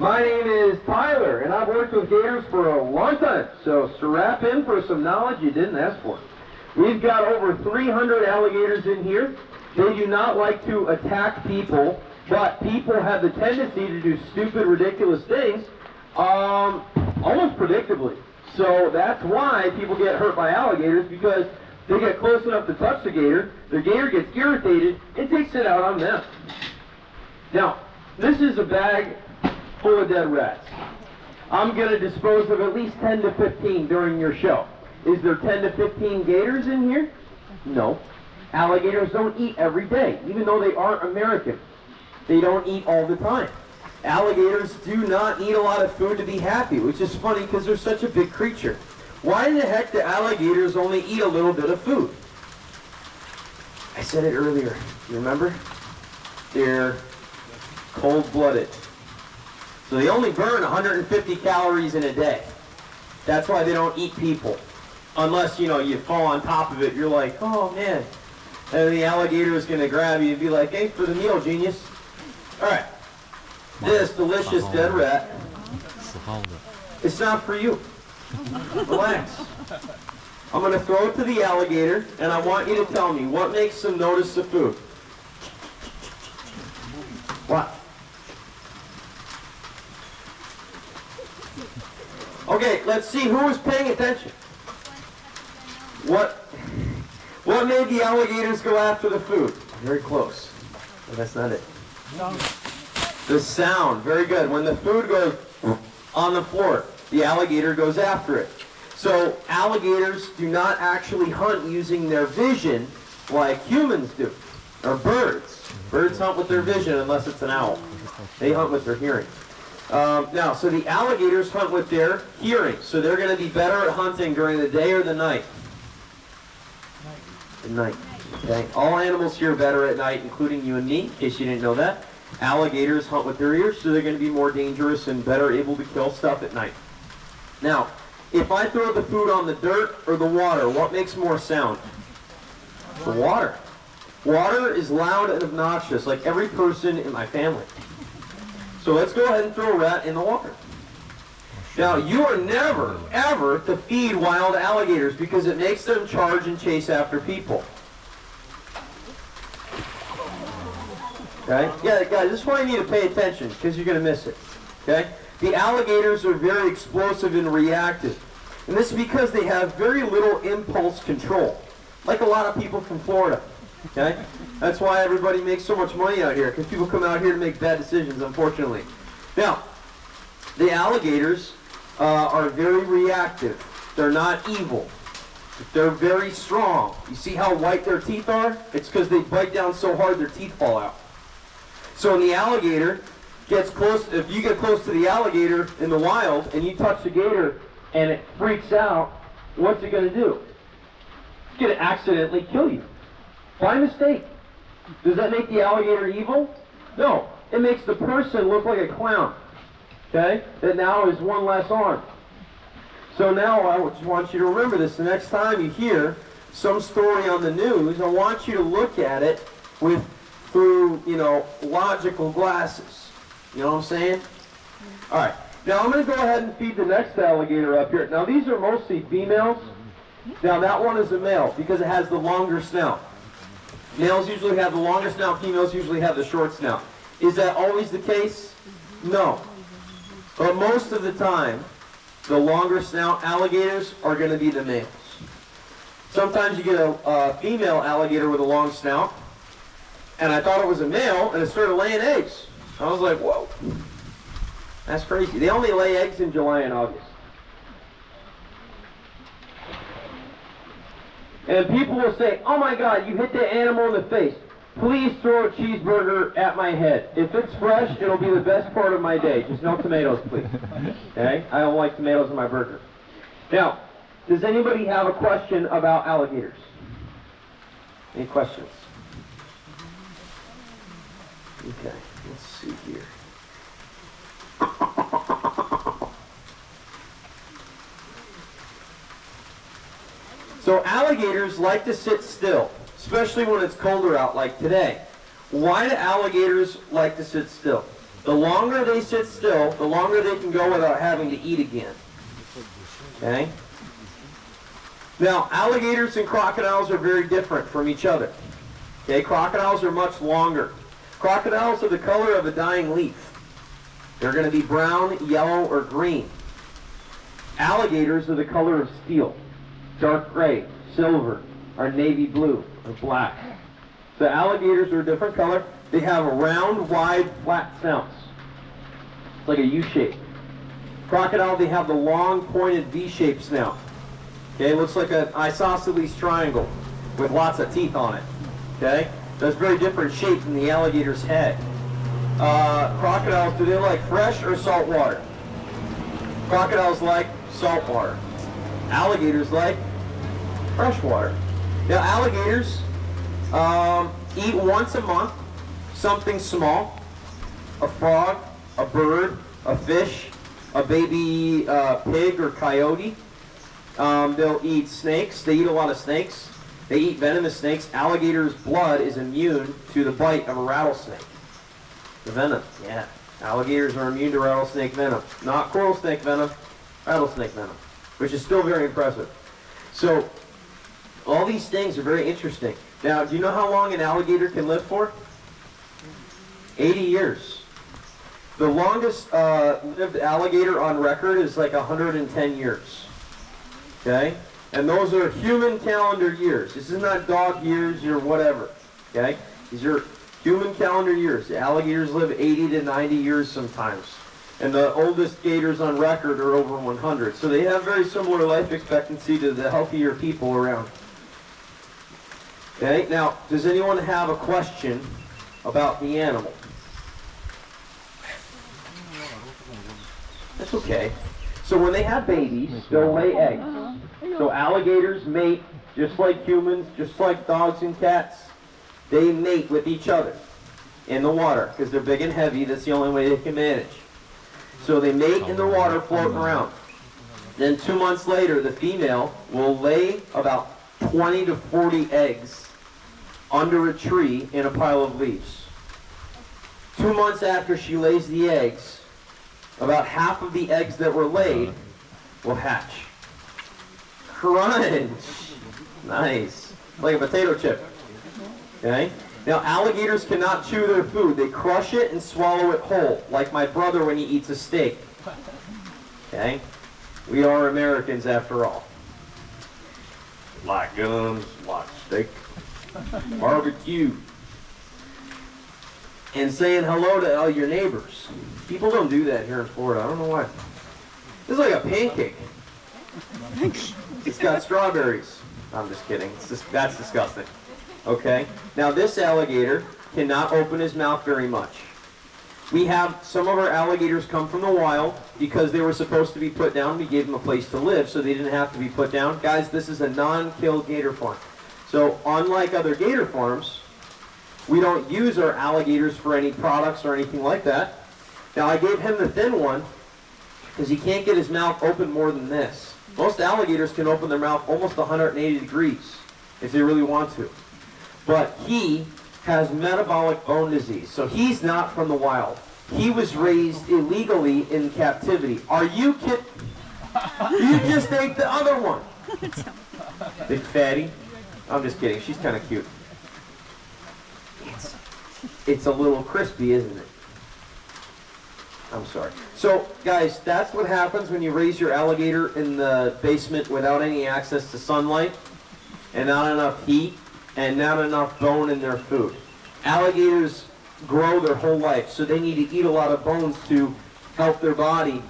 My name is Tyler, and I've worked with gators for a long time, so strap in for some knowledge you didn't ask for. We've got over 300 alligators in here. They do not like to attack people, but people have the tendency to do stupid, ridiculous things, almost predictably. So that's why people get hurt by alligators, because they get close enough to touch the gator gets irritated, and takes it out on them. Now, this is a bag full of dead rats. I'm going to dispose of at least 10 to 15 during your show. Is there 10 to 15 gators in here? No. Alligators don't eat every day, even though they aren't American. They don't eat all the time. Alligators do not need a lot of food to be happy, which is funny because they're such a big creature. Why in the heck do alligators only eat a little bit of food? I said it earlier. You remember? They're cold-blooded. So they only burn 150 calories in a day. That's why they don't eat people. Unless, you fall on top of it, you're like, oh man. And the alligator is going to grab you and be like, hey, for the meal, genius. All right. This delicious dead rat, it's not for you. Relax. I'm going to throw it to the alligator, and I want you to tell me what makes them notice the food. What? Okay, let's see who was paying attention. What made the alligators go after the food? Very close. But that's not it. The sound. Very good. When the food goes on the floor, the alligator goes after it. So alligators do not actually hunt using their vision like humans do, or birds. Birds hunt with their vision unless it's an owl. They hunt with their hearing. Now, so the alligators hunt with their hearing, so they're going to be better at hunting during the day or the night? The night. Okay. All animals hear better at night, including you and me, in case you didn't know that. Alligators hunt with their ears, so they're going to be more dangerous and better able to kill stuff at night. Now, if I throw the food on the dirt or the water, what makes more sound? The water. Water is loud and obnoxious, like every person in my family. So let's go ahead and throw a rat in the water. Now, you are never, ever to feed wild alligators because it makes them charge and chase after people. Okay? Yeah, guys, this is why you need to pay attention because you're going to miss it. Okay? The alligators are very explosive and reactive. And this is because they have very little impulse control, like a lot of people from Florida. Okay? That's why everybody makes so much money out here, because people come out here to make bad decisions, unfortunately. Now, the alligators are very reactive. They're not evil. They're very strong. You see how white their teeth are? It's because they bite down so hard their teeth fall out. So when the alligator gets close, if you get close to the alligator in the wild and you touch the gator and it freaks out, what's it going to do? It's going to accidentally kill you. By mistake. Does that make the alligator evil? No. It makes the person look like a clown. Okay? That now is one less arm. So now I just want you to remember this. The next time you hear some story on the news, I want you to look at it through, logical glasses. You know what I'm saying? All right. Now I'm going to go ahead and feed the next alligator up here. Now these are mostly females. Now that one is a male because it has the longer snout. Males usually have the longer snout, females usually have the short snout. Is that always the case? No. But most of the time, the longer snout alligators are going to be the males. Sometimes you get a female alligator with a long snout, and I thought it was a male, and it started laying eggs. I was like, whoa, that's crazy. They only lay eggs in July and August. And people will say, oh my God, you hit the animal in the face. Please throw a cheeseburger at my head. If it's fresh, it'll be the best part of my day. Just no tomatoes, please. Okay? I don't like tomatoes in my burger. Now, does anybody have a question about alligators? Any questions? Okay, let's see here. So alligators like to sit still, especially when it's colder out like today. Why do alligators like to sit still? The longer they sit still, the longer they can go without having to eat again. Okay? Now, alligators and crocodiles are very different from each other. Okay, crocodiles are much longer. Crocodiles are the color of a dying leaf. They're going to be brown, yellow, or green. Alligators are the color of steel. Dark gray, silver, or navy blue, or black. So alligators are a different color. They have a round, wide, flat snouts. It's like a U shape. Crocodile, they have the long, pointed V-shaped snout. Okay, it looks like an isosceles triangle with lots of teeth on it. Okay, that's a very different shape than the alligator's head. Crocodiles, do they like fresh or salt water? Crocodiles like salt water. Alligators like fresh water. Now alligators eat once a month something small, a frog, a bird, a fish, a baby pig or coyote. They'll eat snakes. They eat a lot of snakes. They eat venomous snakes. Alligator's blood is immune to the bite of a rattlesnake. The venom, yeah. Alligators are immune to rattlesnake venom. Not coral snake venom, rattlesnake venom, which is still very impressive. So, all these things are very interesting. Now, do you know how long an alligator can live for? 80 years. The longest lived alligator on record is like 110 years. Okay? And those are human calendar years. This is not dog years or whatever. Okay? These are human calendar years. The alligators live 80 to 90 years sometimes. And the oldest gators on record are over 100. So they have very similar life expectancy to the healthier people around. Okay? Now, does anyone have a question about the animal? That's okay. So when they have babies, they'll lay eggs. So alligators mate just like humans, just like dogs and cats. They mate with each other in the water because they're big and heavy. That's the only way they can manage. So they mate in the water floating around. Then 2 months later, the female will lay about 20 to 40 eggs under a tree in a pile of leaves. 2 months after she lays the eggs, about half of the eggs that were laid will hatch. Crunch! Nice. Like a potato chip. Okay? Now, alligators cannot chew their food. They crush it and swallow it whole, like my brother when he eats a steak. Okay? We are Americans after all. Like guns, like steak, barbecue, and saying hello to all your neighbors. People don't do that here in Florida. I don't know why. This is like a pancake. It's got strawberries. I'm just kidding. That's disgusting. Okay? Now this alligator cannot open his mouth very much. We have some of our alligators come from the wild because they were supposed to be put down. We gave them a place to live so they didn't have to be put down. Guys, this is a non-kill gator farm. So unlike other gator farms, we don't use our alligators for any products or anything like that. Now I gave him the thin one because he can't get his mouth open more than this. Most alligators can open their mouth almost 180 degrees if they really want to. But he has metabolic bone disease, so he's not from the wild. He was raised illegally in captivity. Are you kidding? You just ate the other one. Big fatty. I'm just kidding. She's kind of cute. It's a little crispy, isn't it? I'm sorry. So, guys, that's what happens when you raise your alligator in the basement without any access to sunlight and not enough heat and not enough bone in their food. Alligators grow their whole life, so they need to eat a lot of bones to help their body,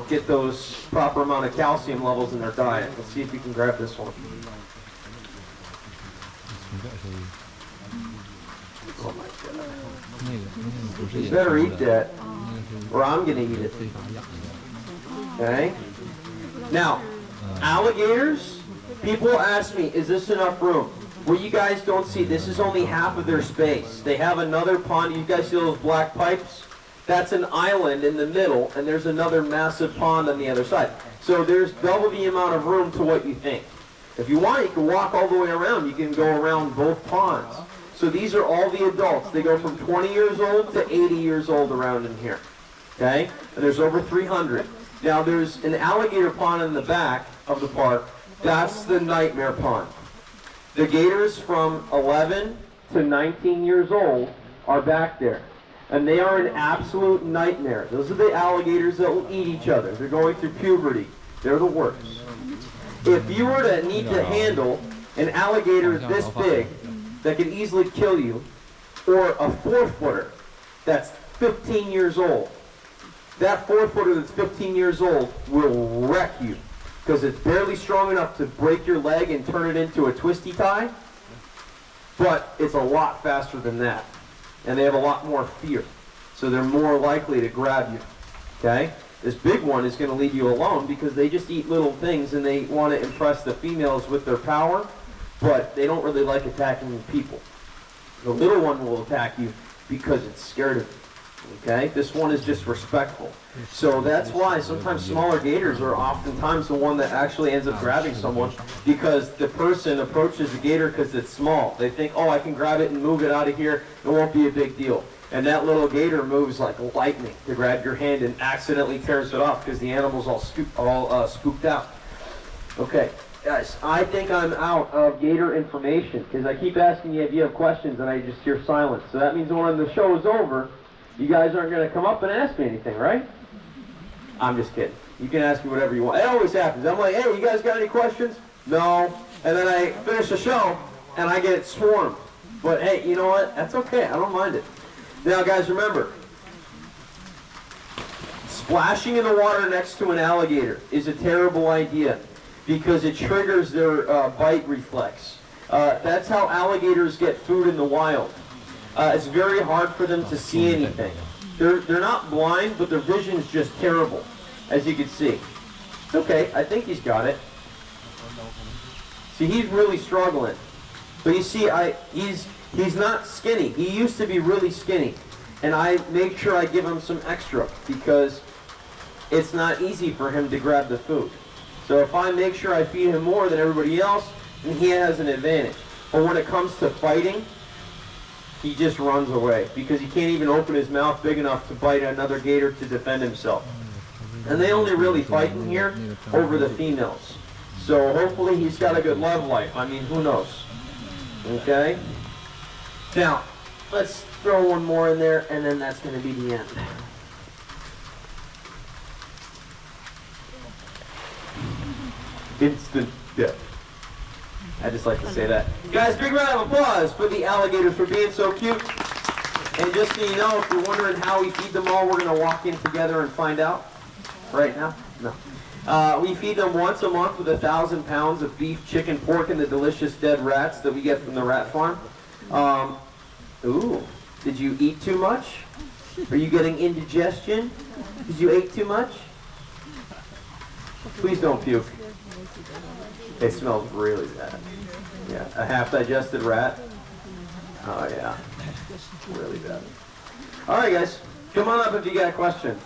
get those proper amount of calcium levels in their diet. Let's see if we can grab this one. Oh my God. You better eat that, or I'm going to eat it. Okay? Now, alligators, people ask me, is this enough room? Well, you guys don't see, this is only half of their space. They have another pond. You guys see those black pipes? That's an island in the middle, and there's another massive pond on the other side. So there's double the amount of room to what you think. If you want, you can walk all the way around. You can go around both ponds. So these are all the adults. They go from 20 years old to 80 years old around in here. Okay? And there's over 300. Now there's an alligator pond in the back of the park. That's the nightmare pond. The gators from 11 to 19 years old are back there. And they are an absolute nightmare. Those are the alligators that will eat each other. They're going through puberty. They're the worst. If you were to need to handle an alligator this big that could easily kill you, or a 4-footer that's 15 years old, that 4-footer that's 15 years old will wreck you because it's barely strong enough to break your leg and turn it into a twisty tie, but it's a lot faster than that. And they have a lot more fear. So they're more likely to grab you. Okay? This big one is going to leave you alone because they just eat little things and they want to impress the females with their power, but they don't really like attacking people. The little one will attack you because it's scared of you. Okay? This one is just respectful. So that's why sometimes smaller gators are oftentimes the one that actually ends up grabbing someone, because the person approaches the gator because it's small. They think, oh, I can grab it and move it out of here. It won't be a big deal. And that little gator moves like lightning to grab your hand and accidentally tears it off because the animal's all spooked out. Okay, guys, I think I'm out of gator information because I keep asking you if you have questions and I just hear silence. So that means when the show is over, you guys aren't going to come up and ask me anything, right? I'm just kidding. You can ask me whatever you want. It always happens. I'm like, hey, you guys got any questions? No. And then I finish the show and I get swarmed. But hey, you know what? That's okay. I don't mind it. Now, guys, remember, splashing in the water next to an alligator is a terrible idea because it triggers their bite reflex. That's how alligators get food in the wild. It's very hard for them to see anything. They're not blind, but their vision's just terrible, as you can see. Okay, I think he's got it. See, he's really struggling. But you see, he's not skinny. He used to be really skinny. And I make sure I give him some extra because it's not easy for him to grab the food. So if I make sure I feed him more than everybody else, then he has an advantage. But when it comes to fighting, he just runs away because he can't even open his mouth big enough to bite another gator to defend himself. And they only really fight in here over the females. So hopefully he's got a good love life. I mean, who knows? Okay? Now, let's throw one more in there, and then that's going to be the end. Instant death. I just like to say that. Guys, big round of applause for the alligators for being so cute. And just so you know, if you're wondering how we feed them all, we're going to walk in together and find out. Right now? No. We feed them once a month with 1,000 pounds of beef, chicken, pork, and the delicious dead rats that we get from the rat farm. Ooh, did you eat too much? Are you getting indigestion? Did you eat too much? Please don't puke. It smells really bad. Yeah, a half-digested rat. Oh yeah, really bad. All right, guys, come on up if you got questions.